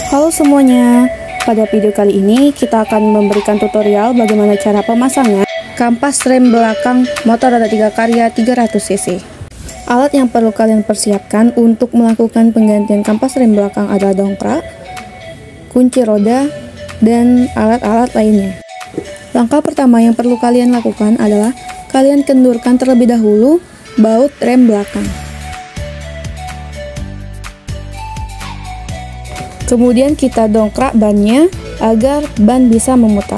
Halo semuanya, pada video kali ini kita akan memberikan tutorial bagaimana cara pemasangan kampas rem belakang motor roda 3 Karya 300cc. Alat yang perlu kalian persiapkan untuk melakukan penggantian kampas rem belakang adalah dongkrak, kunci roda, dan alat-alat lainnya. Langkah pertama yang perlu kalian lakukan adalah kalian kendurkan terlebih dahulu baut rem belakang. Kemudian kita dongkrak bannya agar ban bisa memutar.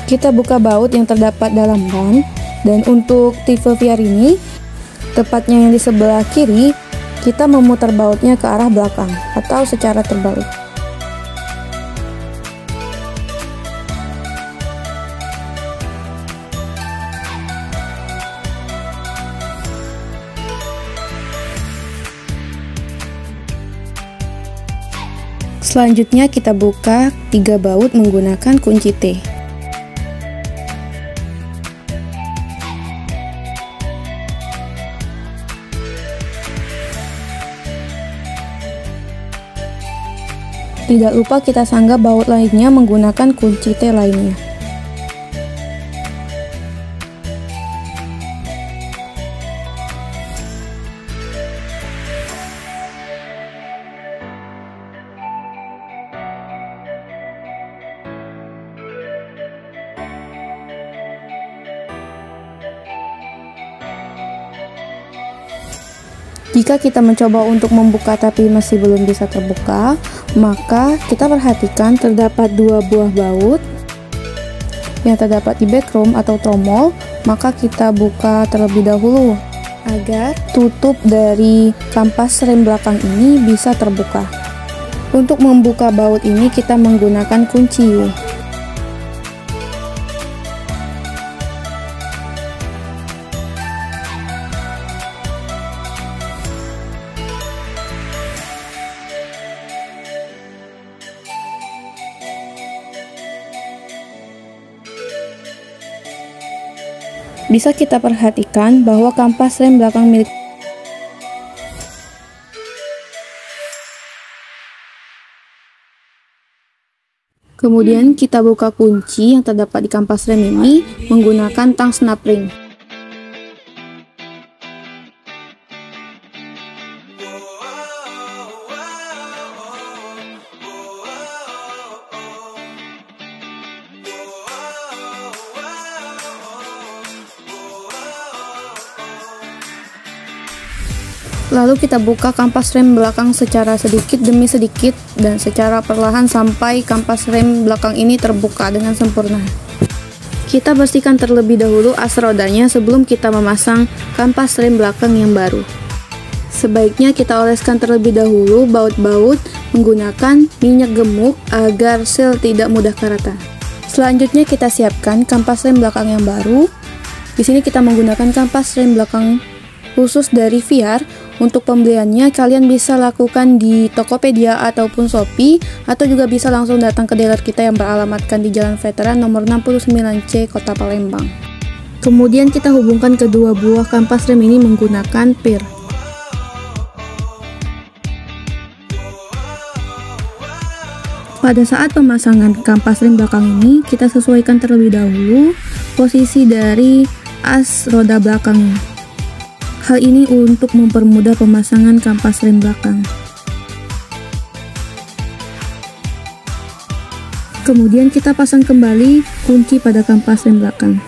Kita buka baut yang terdapat dalam ban, dan untuk tipe VR ini, tepatnya yang di sebelah kiri, kita memutar bautnya ke arah belakang atau secara terbalik. Selanjutnya kita buka 3 baut menggunakan kunci T. Tidak lupa kita sanggah baut lainnya menggunakan kunci T lainnya. Jika kita mencoba untuk membuka tapi masih belum bisa terbuka, maka kita perhatikan terdapat 2 buah baut yang terdapat di backroom atau tromol, maka kita buka terlebih dahulu agar tutup dari kampas rem belakang ini bisa terbuka. Untuk membuka baut ini kita menggunakan kunci Y. Bisa kita perhatikan bahwa kampas rem belakang milik Kemudian kita buka kunci yang terdapat di kampas rem ini menggunakan tang snap ring. Lalu kita buka kampas rem belakang secara sedikit demi sedikit dan secara perlahan sampai kampas rem belakang ini terbuka dengan sempurna. Kita bersihkan terlebih dahulu as rodanya sebelum kita memasang kampas rem belakang yang baru. Sebaiknya kita oleskan terlebih dahulu baut-baut menggunakan minyak gemuk agar seal tidak mudah karatan. Selanjutnya kita siapkan kampas rem belakang yang baru. Di sini kita menggunakan kampas rem belakang khusus dari VR. Untuk pembeliannya kalian bisa lakukan di Tokopedia ataupun Shopee, atau juga bisa langsung datang ke dealer kita yang beralamatkan di Jalan Veteran nomor 69C Kota Palembang. Kemudian kita hubungkan kedua buah kampas rem ini menggunakan pir. Pada saat pemasangan kampas rem belakang ini, kita sesuaikan terlebih dahulu posisi dari as roda belakangnya. Hal ini untuk mempermudah pemasangan kampas rem belakang. Kemudian kita pasang kembali kunci pada kampas rem belakang.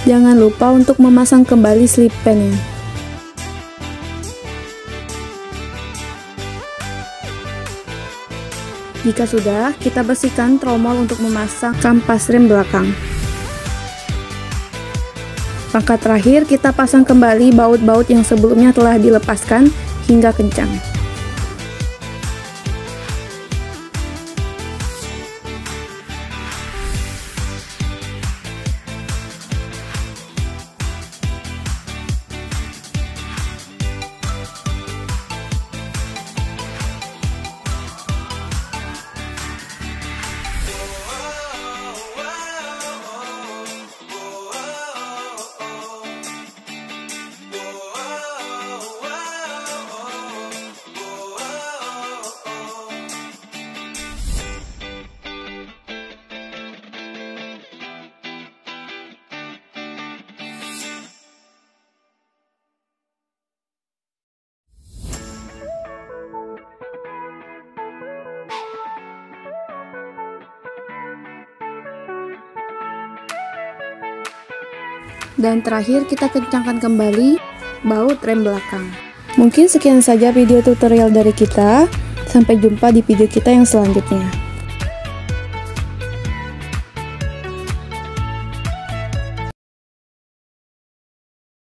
Jangan lupa untuk memasang kembali slip pen-nya. Jika sudah, kita bersihkan tromol untuk memasang kampas rem belakang. Langkah terakhir, kita pasang kembali baut-baut yang sebelumnya telah dilepaskan hingga kencang. Dan terakhir kita kencangkan kembali baut rem belakang. Mungkin sekian saja video tutorial dari kita. Sampai jumpa di video kita yang selanjutnya.